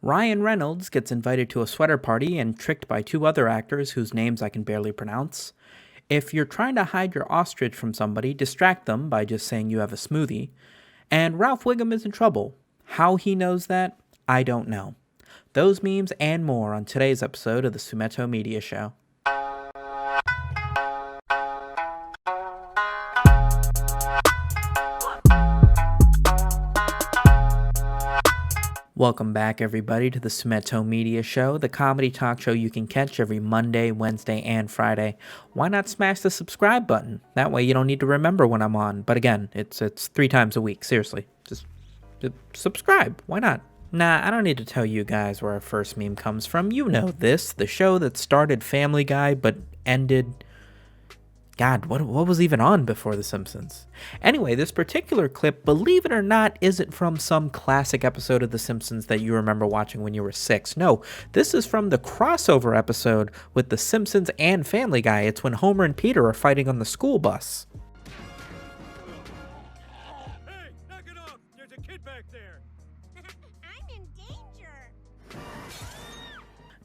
Ryan Reynolds gets invited to a sweater party and tricked by two other actors whose names I can barely pronounce. If you're trying to hide your ostrich from somebody, distract them by just saying you have a smoothie. And Ralph Wiggum is in trouble. How he knows that, I don't know. Those memes and more on today's episode of the Sumito Media Show. Welcome back, everybody, to the Sumito Media Show, the comedy talk show you can catch every Monday, Wednesday, and Friday. Why not smash the subscribe button? That way you don't need to remember when I'm on. But again, it's 3 times a week. Seriously, just subscribe. Why not? Nah, I don't need to tell you guys where our first meme comes from. You know this, the show that started Family Guy but ended... God, what was even on before The Simpsons? Anyway, this particular clip, believe it or not, isn't from some classic episode of The Simpsons that you remember watching when you were 6. No, this is from the crossover episode with The Simpsons and Family Guy. It's when Homer and Peter are fighting on the school bus. Hey, knock it off! There's a kid back there! I'm in danger!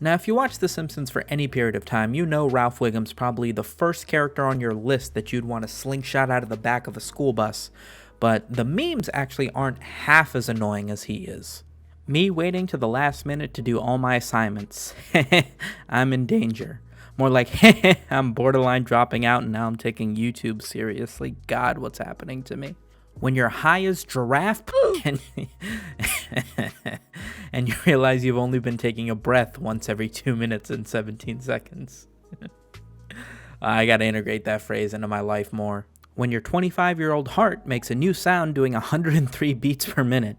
Now, if you watch The Simpsons for any period of time, you know Ralph Wiggum's probably the first character on your list that you'd want to slingshot out of the back of a school bus, but the memes actually aren't half as annoying as he is. Me waiting to the last minute to do all my assignments. I'm in danger. More like, I'm borderline dropping out and now I'm taking YouTube seriously. God, what's happening to me? When you're high as giraffe and you realize you've only been taking a breath once every 2 minutes and 17 seconds. I gotta integrate that phrase into my life more. When your 25-year-old heart makes a new sound doing 103 beats per minute.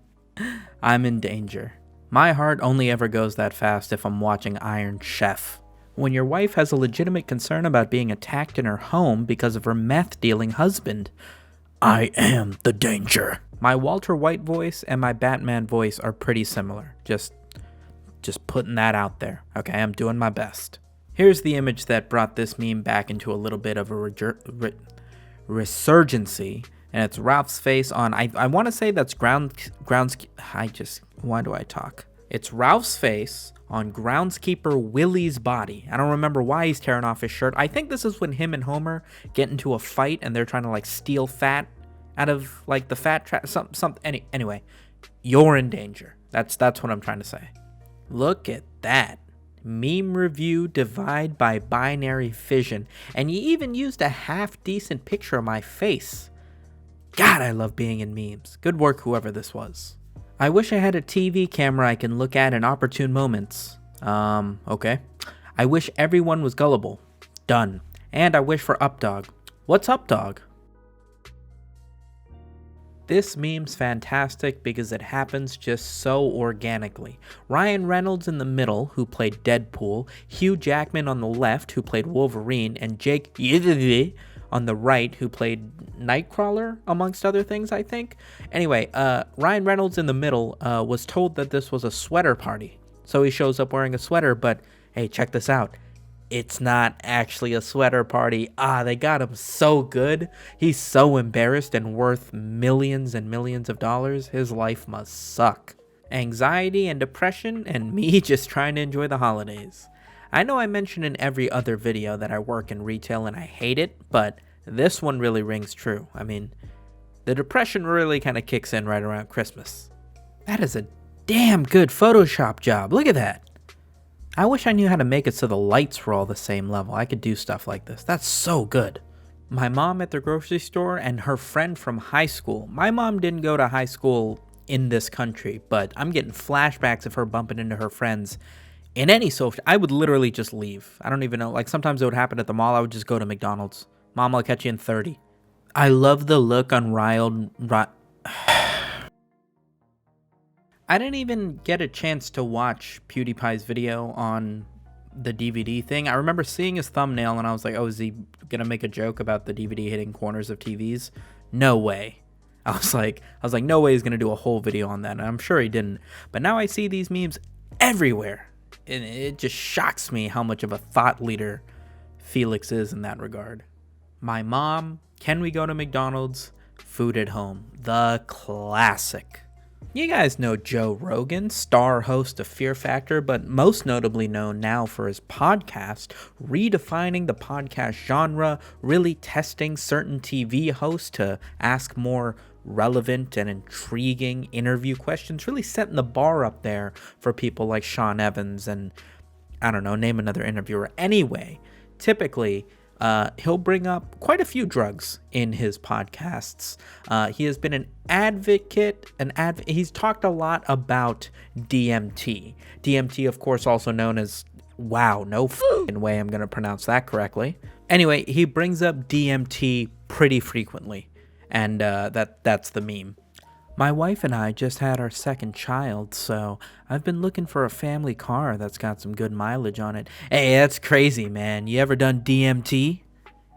I'm in danger. My heart only ever goes that fast if I'm watching Iron Chef. When your wife has a legitimate concern about being attacked in her home because of her meth-dealing husband. I am the danger. My Walter White voice and my Batman voice are pretty similar. Just putting that out there. Okay, I'm doing my best. Here's the image that brought this meme back into a little bit of a resurgency, and it's Ralph's face on, I want to say that's why do I talk? It's Ralph's face on groundskeeper Willie's body. I don't remember why he's tearing off his shirt. I think this is when him and Homer get into a fight and they're trying to like steal fat out of like the fat trap. Anyway, you're in danger. That's what I'm trying to say. Look at that. Meme review divide by binary fission. And you even used a half decent picture of my face. God, I love being in memes. Good work, whoever this was. I wish I had a TV camera I can look at in opportune moments. Okay. I wish everyone was gullible. Done. And I wish for Updog. What's Updog? This meme's fantastic because it happens just so organically. Ryan Reynolds in the middle, who played Deadpool, Hugh Jackman on the left, who played Wolverine, and Jake on the right, who played Nightcrawler, amongst other things, I think. Anyway, Ryan Reynolds in the middle was told that this was a sweater party. So he shows up wearing a sweater, but hey, check this out. It's not actually a sweater party. They got him so good. He's so embarrassed and worth millions and millions of dollars. His life must suck. Anxiety and depression, and me just trying to enjoy the holidays. I know I mention in every other video that I work in retail and I hate it, but this one really rings true. I mean, the depression really kind of kicks in right around Christmas. That is a damn good Photoshop job. Look at that. I wish I knew how to make it so the lights were all the same level. I could do stuff like this. That's so good. My mom at the grocery store and her friend from high school. My mom didn't go to high school in this country, but I'm getting flashbacks of her bumping into her friends in any social. I would literally just leave. I don't even know. Like sometimes it would happen at the mall. I would just go to McDonald's. Mom, I'll catch you in 30. I love the look on I didn't even get a chance to watch PewDiePie's video on the DVD thing. I remember seeing his thumbnail and I was like, oh, is he gonna make a joke about the DVD hitting corners of TVs? No way. I was like, no way he's gonna do a whole video on that. And I'm sure he didn't. But now I see these memes everywhere. And it just shocks me how much of a thought leader Felix is in that regard. My mom, can we go to McDonald's? Food at home. The classic. You guys know Joe Rogan, star host of Fear Factor, but most notably known now for his podcast, redefining the podcast genre, really testing certain TV hosts to ask more relevant and intriguing interview questions, really setting the bar up there for people like Sean Evans and, I don't know, name another interviewer. Anyway, typically, he'll bring up quite a few drugs in his podcasts. He has been an advocate, he's talked a lot about DMT. DMT, of course, also known as, wow, no f***ing way I'm going to pronounce that correctly. Anyway, he brings up DMT pretty frequently, and that's the meme. My wife and I just had our second child, so I've been looking for a family car that's got some good mileage on it. Hey, that's crazy, man. You ever done DMT?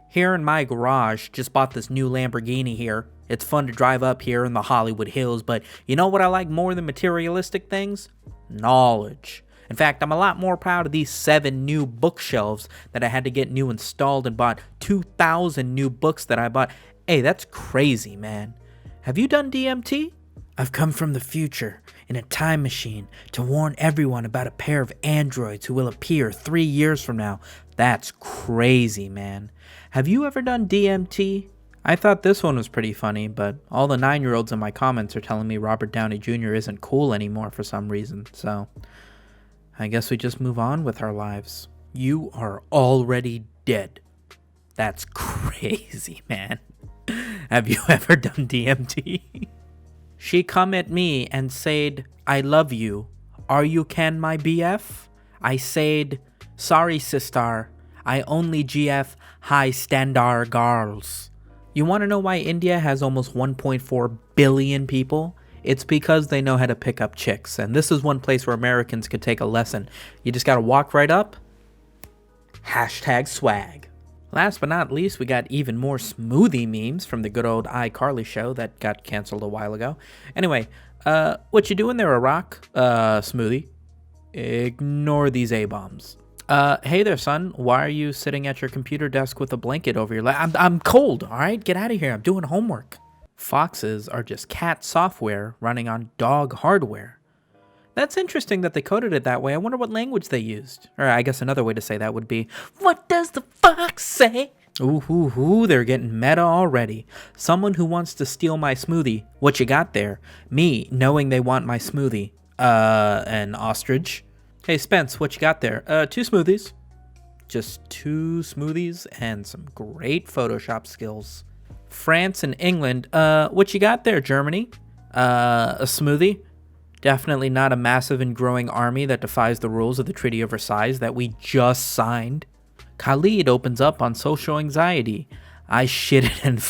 Here in my garage, just bought this new Lamborghini here. It's fun to drive up here in the Hollywood Hills, but you know what I like more than materialistic things? Knowledge. In fact, I'm a lot more proud of these 7 new bookshelves that I had to get new installed and bought 2,000 new books that I bought. Hey, that's crazy, man. Have you done DMT? I've come from the future in a time machine to warn everyone about a pair of androids who will appear 3 years from now. That's crazy, man. Have you ever done DMT? I thought this one was pretty funny, but all the 9-year-olds in my comments are telling me Robert Downey Jr. isn't cool anymore for some reason, so I guess we just move on with our lives. You are already dead. That's crazy, man. Have you ever done DMT? She come at me and said, I love you. Are you can my BF? I said, sorry sister. I only GF high standard girls. You want to know why India has almost 1.4 billion people? It's because they know how to pick up chicks. And this is one place where Americans could take a lesson. You just got to walk right up. #swag. Last but not least, we got even more Smoothie memes from the good old iCarly show that got canceled a while ago. Anyway, what you doing there, Iraq? Smoothie. Ignore these A-bombs. Hey there, son. Why are you sitting at your computer desk with a blanket over your leg? I'm cold, all right? Get out of here. I'm doing homework. Foxes are just cat software running on dog hardware. That's interesting that they coded it that way. I wonder what language they used. Or I guess another way to say that would be, what does the fox say? Ooh, they're getting meta already. Someone who wants to steal my smoothie. What you got there? Me, knowing they want my smoothie. An ostrich. Hey, Spence, what you got there? 2 smoothies. Just 2 smoothies and some great Photoshop skills. France and England. What you got there, Germany? A smoothie. Definitely not a massive and growing army that defies the rules of the Treaty of Versailles that we just signed. Khalid opens up on social anxiety. I shit it and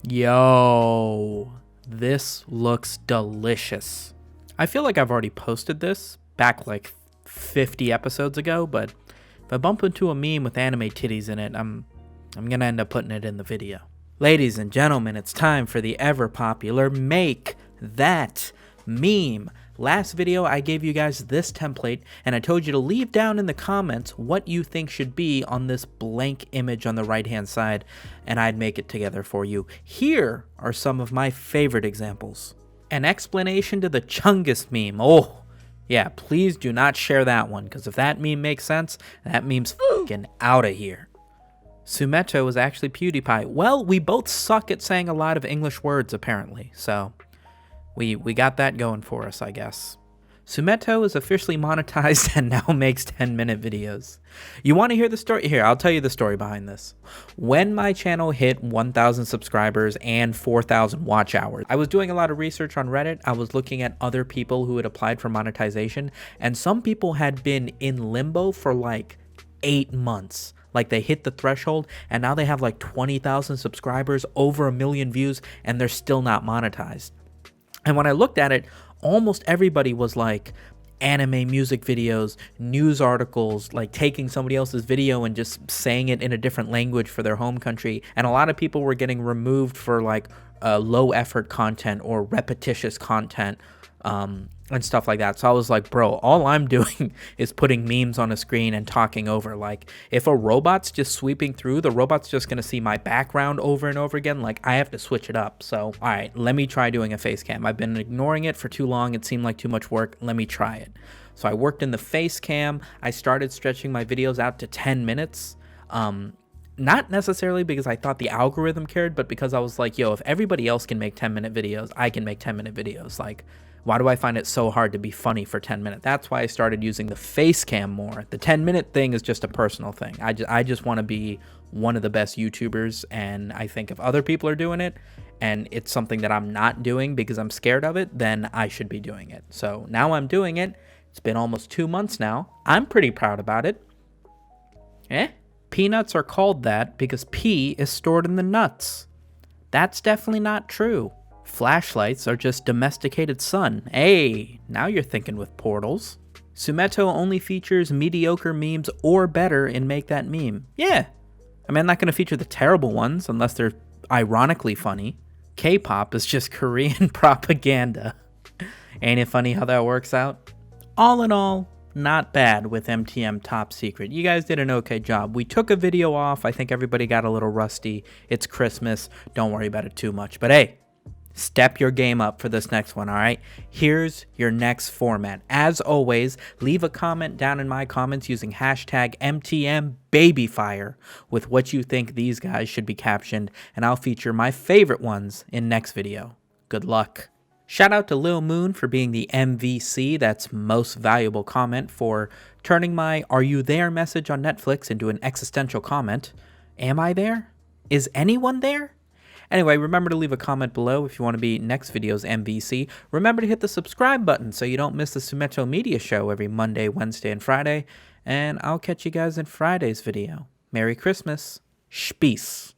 Yo, this looks delicious. I feel like I've already posted this back like 50 episodes ago, but if I bump into a meme with anime titties in it, I'm gonna end up putting it in the video. Ladies and gentlemen, it's time for the ever popular Make That Meme. Last video I gave you guys this template and I told you to leave down in the comments what you think should be on this blank image on the right hand side and I'd make it together for you. Here are some of my favorite examples. An explanation to the Chungus meme. Oh yeah, please do not share that one, because if that meme makes sense, that meme's fucking out of here. Sumito was actually PewDiePie. Well, we both suck at saying a lot of English words apparently, so we got that going for us, I guess. Sumito is officially monetized and now makes 10-minute videos. You want to hear the story? Here, I'll tell you the story behind this. When my channel hit 1,000 subscribers and 4,000 watch hours, I was doing a lot of research on Reddit. I was looking at other people who had applied for monetization, and some people had been in limbo for like 8 months. Like they hit the threshold and now they have like 20,000 subscribers, over 1 million views, and they're still not monetized. And when I looked at it, almost everybody was like anime music videos, news articles, like taking somebody else's video and just saying it in a different language for their home country. And a lot of people were getting removed for like low effort content or repetitious content. and stuff like that. So I was like, bro, all I'm doing is putting memes on a screen and talking over. Like, if a robot's just sweeping through, the robot's just going to see my background over and over again. Like, I have to switch it up. So, all right, let me try doing a face cam. I've been ignoring it for too long. It seemed like too much work. Let me try it. So I worked in the face cam. I started stretching my videos out to 10 minutes. Not necessarily because I thought the algorithm cared, but because I was like, yo, if everybody else can make 10-minute videos, I can make 10-minute videos. Like, why do I find it so hard to be funny for 10 minutes? That's why I started using the face cam more. The 10-minute thing is just a personal thing. I just want to be one of the best YouTubers, and I think if other people are doing it and it's something that I'm not doing because I'm scared of it, then I should be doing it. So now I'm doing it. It's been almost 2 months now. I'm pretty proud about it. Peanuts are called that because pee is stored in the nuts. That's definitely not true. Flashlights are just domesticated sun. Hey, now you're thinking with portals. Sumito only features mediocre memes or better in Make That Meme. Yeah. I mean, I'm not going to feature the terrible ones unless they're ironically funny. K-pop is just Korean propaganda. Ain't it funny how that works out? All in all, not bad with MTM Top Secret. You guys did an okay job. We took a video off. I think everybody got a little rusty. It's Christmas. Don't worry about it too much. But hey, step your game up for this next one, all right? Here's your next format. As always, leave a comment down in my comments using hashtag MTMBabyfire with what you think these guys should be captioned, and I'll feature my favorite ones in next video. Good luck. Shout out to Lil Moon for being the MVC, that's most valuable comment, for turning my "Are you there?" message on Netflix into an existential comment. Am I there? Is anyone there? Anyway, remember to leave a comment below if you want to be next video's MVC. Remember to hit the subscribe button so you don't miss the Sumito Media Show every Monday, Wednesday, and Friday. And I'll catch you guys in Friday's video. Merry Christmas. Peace.